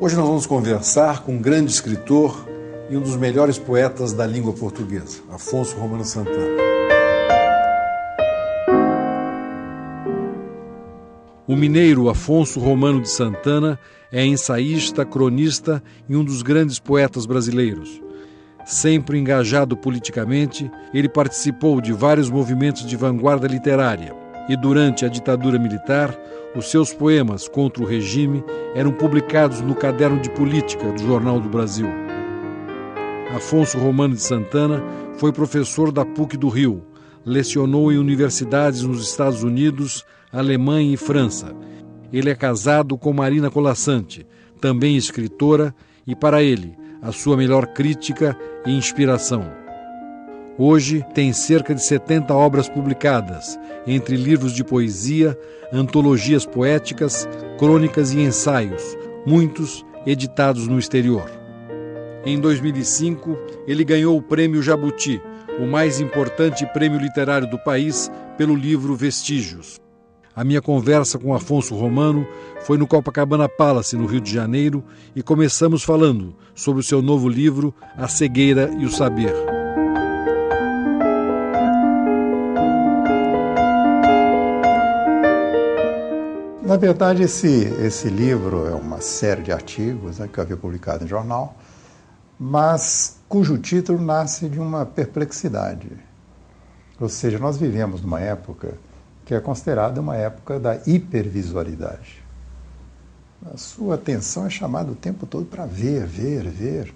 Hoje nós vamos conversar com um grande escritor e um dos melhores poetas da língua portuguesa, Afonso Romano de Santana. O mineiro Afonso Romano de Santana é ensaísta, cronista e um dos grandes poetas brasileiros. Sempre engajado politicamente, ele participou de vários movimentos de vanguarda literária e, durante a ditadura militar, os seus poemas contra o regime eram publicados no Caderno de Política do Jornal do Brasil. Afonso Romano de Santana foi professor da PUC do Rio, lecionou em universidades nos Estados Unidos, Alemanha e França. Ele é casado com Marina Colasanti, também escritora, e para ele, a sua melhor crítica e inspiração. Hoje tem cerca de 70 obras publicadas, entre livros de poesia, antologias poéticas, crônicas e ensaios, muitos editados no exterior. Em 2005, ele ganhou o Prêmio Jabuti, o mais importante prêmio literário do país, pelo livro Vestígios. A minha conversa com Afonso Romano foi no Copacabana Palace, no Rio de Janeiro, e começamos falando sobre o seu novo livro, A Cegueira e o Saber. Na verdade, esse livro é uma série de artigos, que eu havia publicado em jornal, mas cujo título nasce de uma perplexidade. Ou seja, nós vivemos numa época que é considerada uma época da hipervisualidade. A sua atenção é chamada o tempo todo para ver.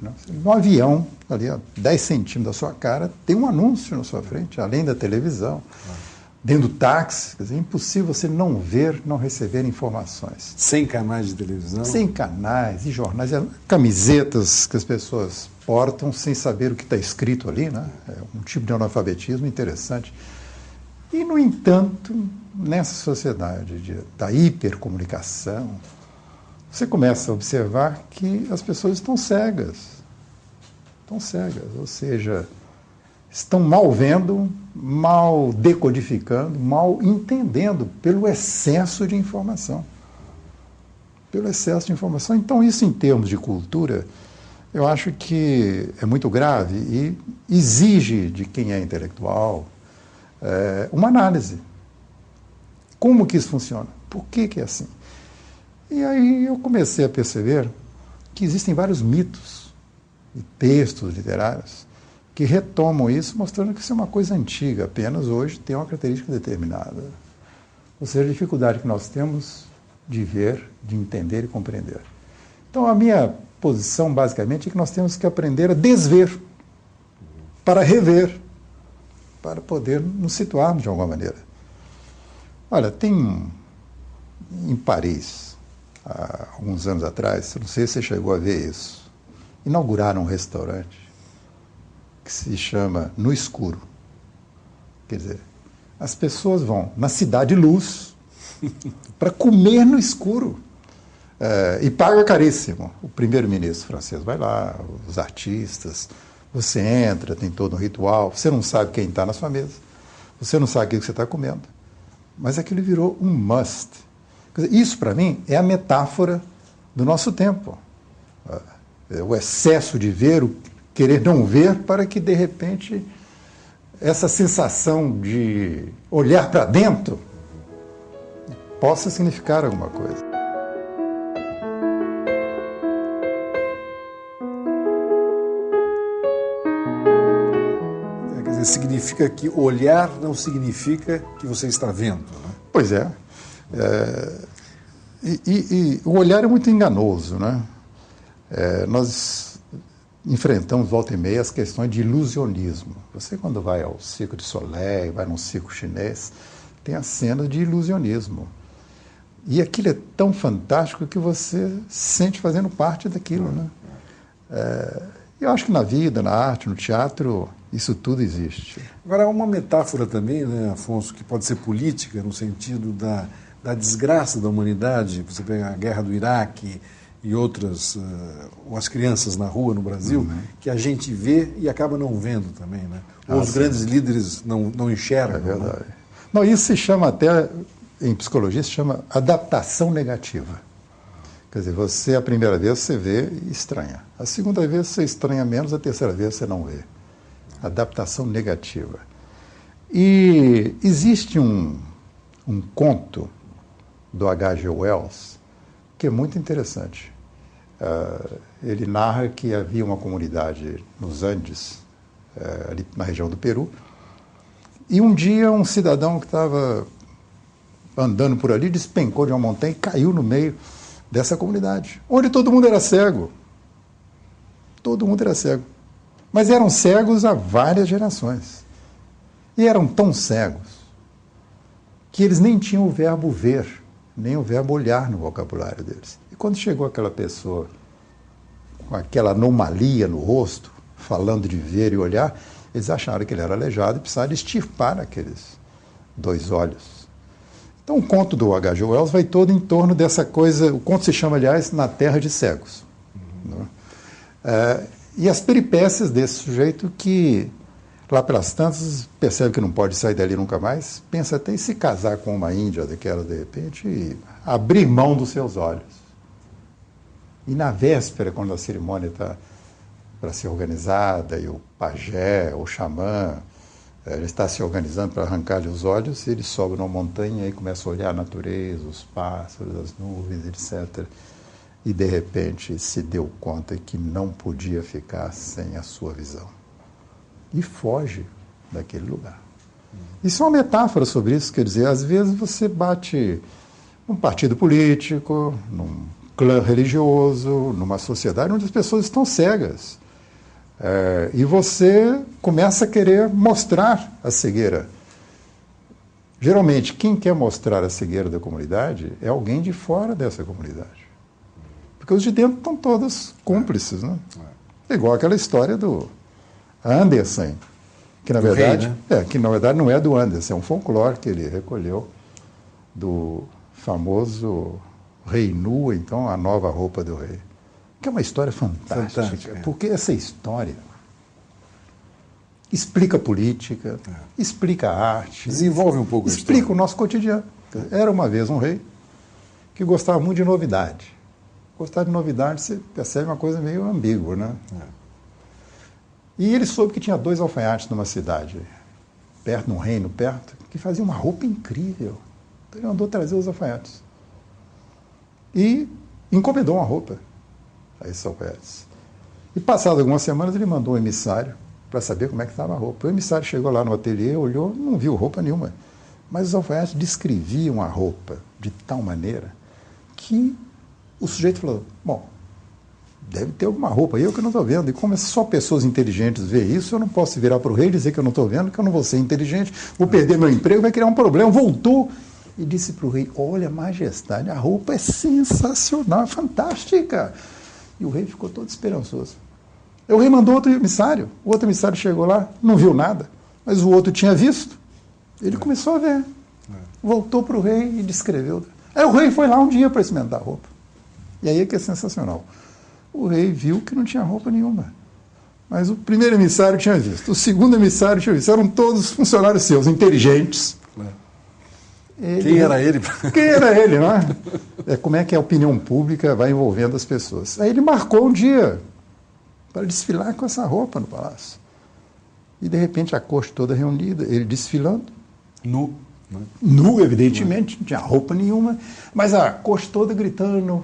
Né? No avião, ali a 10 centímetros da sua cara, tem um anúncio na sua frente, além da televisão. Dentro do táxi, quer dizer, é impossível você não ver, não receber informações. 100 canais de televisão? 100 canais e jornais, camisetas que as pessoas portam sem saber o que está escrito ali, né? É um tipo de analfabetismo interessante. E, no entanto, nessa sociedade da hipercomunicação, você começa a observar que as pessoas estão cegas, ou seja, estão mal vendo, mal decodificando, mal entendendo pelo excesso de informação. Então, isso em termos de cultura, eu acho que é muito grave e exige de quem é intelectual uma análise. Como que isso funciona? Por que é assim? E aí eu comecei a perceber que existem vários mitos e textos literários que retomam isso, mostrando que isso é uma coisa antiga, apenas hoje tem uma característica determinada. Ou seja, a dificuldade que nós temos de ver, de entender e compreender. Então, a minha posição, basicamente, é que nós temos que aprender a desver, para rever, para poder nos situarmos de alguma maneira. Olha, tem em Paris, há alguns anos atrás, não sei se você chegou a ver isso, inauguraram um restaurante que se chama No Escuro. Quer dizer, as pessoas vão na Cidade Luz para comer no escuro. E paga caríssimo. O primeiro-ministro francês vai lá, os artistas, você entra, tem todo um ritual, você não sabe quem está na sua mesa, você não sabe o que você está comendo, mas aquilo virou um must. Quer dizer, isso, para mim, é a metáfora do nosso tempo. O excesso de ver, o querer não ver, para que, de repente, essa sensação de olhar para dentro possa significar alguma coisa. Quer dizer, significa que olhar não significa que você está vendo, né? Pois é. E o olhar é muito enganoso, né? Nós enfrentamos, volta e meia, as questões de ilusionismo. Você, quando vai ao Circo de Soleil, vai num circo chinês, tem a cena de ilusionismo. E aquilo é tão fantástico que você se sente fazendo parte daquilo, né? Eu acho que na vida, na arte, no teatro, isso tudo existe. Agora, há uma metáfora também, né, Afonso, que pode ser política, no sentido da desgraça da humanidade. Você pega a guerra do Iraque e outras, ou as crianças na rua no Brasil, que a gente vê e acaba não vendo também, né? Ou os grandes líderes não enxergam. É verdade. Né? Não, isso se chama até, em psicologia, se chama adaptação negativa. Quer dizer, você, a primeira vez, você vê e estranha. A segunda vez, você estranha menos, a terceira vez, você não vê. Adaptação negativa. E existe um conto do H.G. Wells que é muito interessante. Ele narra que havia uma comunidade nos Andes, ali na região do Peru, e um dia um cidadão que estava andando por ali despencou de uma montanha e caiu no meio dessa comunidade, onde todo mundo era cego. Todo mundo era cego. Mas eram cegos há várias gerações. E eram tão cegos que eles nem tinham o verbo ver, nem o verbo olhar no vocabulário deles. E quando chegou aquela pessoa com aquela anomalia no rosto, falando de ver e olhar, eles acharam que ele era aleijado e precisaram extirpar aqueles 2 olhos. Então, o conto do H.G. Wells vai todo em torno dessa coisa. O conto se chama, aliás, Na Terra de Cegos. E as peripécias desse sujeito que, lá pelas tantas, percebe que não pode sair dali nunca mais, pensa até em se casar com uma índia daquela, de repente, e abrir mão dos seus olhos. E na véspera, quando a cerimônia está para ser organizada, e o pajé, o xamã, ele está se organizando para arrancar-lhe os olhos, ele sobe numa montanha e começa a olhar a natureza, os pássaros, as nuvens, etc. E, de repente, se deu conta que não podia ficar sem a sua visão. E foge daquele lugar. Isso é uma metáfora sobre isso, quer dizer, às vezes você bate num partido político, num clã religioso, numa sociedade onde as pessoas estão cegas. E você começa a querer mostrar a cegueira. Geralmente, quem quer mostrar a cegueira da comunidade é alguém de fora dessa comunidade. Porque os de dentro estão todos cúmplices, né? É igual aquela história do Andersen, que na verdade, rei, né? Que na verdade não é do Andersen, é um folclore que ele recolheu do famoso Rei Nu, então a nova roupa do rei. Que é uma história fantástica, porque essa história explica política, explica arte, desenvolve um pouco explica o nosso cotidiano. Era uma vez um rei que gostava muito de novidade. Gostar de novidade, você percebe uma coisa meio ambígua, né? E ele soube que tinha 2 alfaiates numa cidade, perto, num reino perto, que faziam uma roupa incrível. Então ele mandou trazer os alfaiates. E encomendou uma roupa a esses alfaiates. E passadas algumas semanas ele mandou um emissário para saber como é que estava a roupa. O emissário chegou lá no ateliê, olhou, não viu roupa nenhuma. Mas os alfaiates descreviam a roupa de tal maneira que o sujeito falou, bom, deve ter alguma roupa aí, eu que não estou vendo. E como só pessoas inteligentes veem isso, eu não posso virar para o rei e dizer que eu não estou vendo, que eu não vou ser inteligente, vou perder meu emprego, vai criar um problema. Voltou e disse para o rei, olha, majestade, a roupa é sensacional, é fantástica. E o rei ficou todo esperançoso. O rei mandou outro emissário. O outro emissário chegou lá, não viu nada, mas o outro tinha visto. Ele começou a ver. Voltou para o rei e descreveu. Aí o rei foi lá um dia para experimentar a roupa. E aí é que é sensacional. O rei viu que não tinha roupa nenhuma. Mas o primeiro emissário tinha visto. O segundo emissário tinha visto. Eram todos funcionários seus, inteligentes. Quem era ele? Quem era ele, não é? Como é que a opinião pública vai envolvendo as pessoas. Aí ele marcou um dia para desfilar com essa roupa no palácio. E, de repente, a corte toda reunida, ele desfilando. Nu. Nu, evidentemente, não tinha roupa nenhuma, mas a corte toda gritando,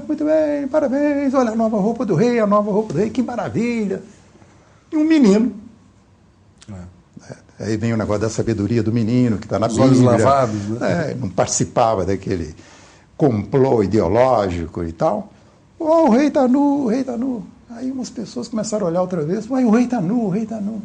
muito bem, parabéns, olha a nova roupa do rei, a nova roupa do rei, que maravilha. E um menino. Aí vem o negócio da sabedoria do menino, que está na Bíblia. Os olhos lavados, né? Não participava daquele complô ideológico e tal. O rei está nu, o rei está nu. Aí umas pessoas começaram a olhar outra vez, o rei está nu, o rei está nu.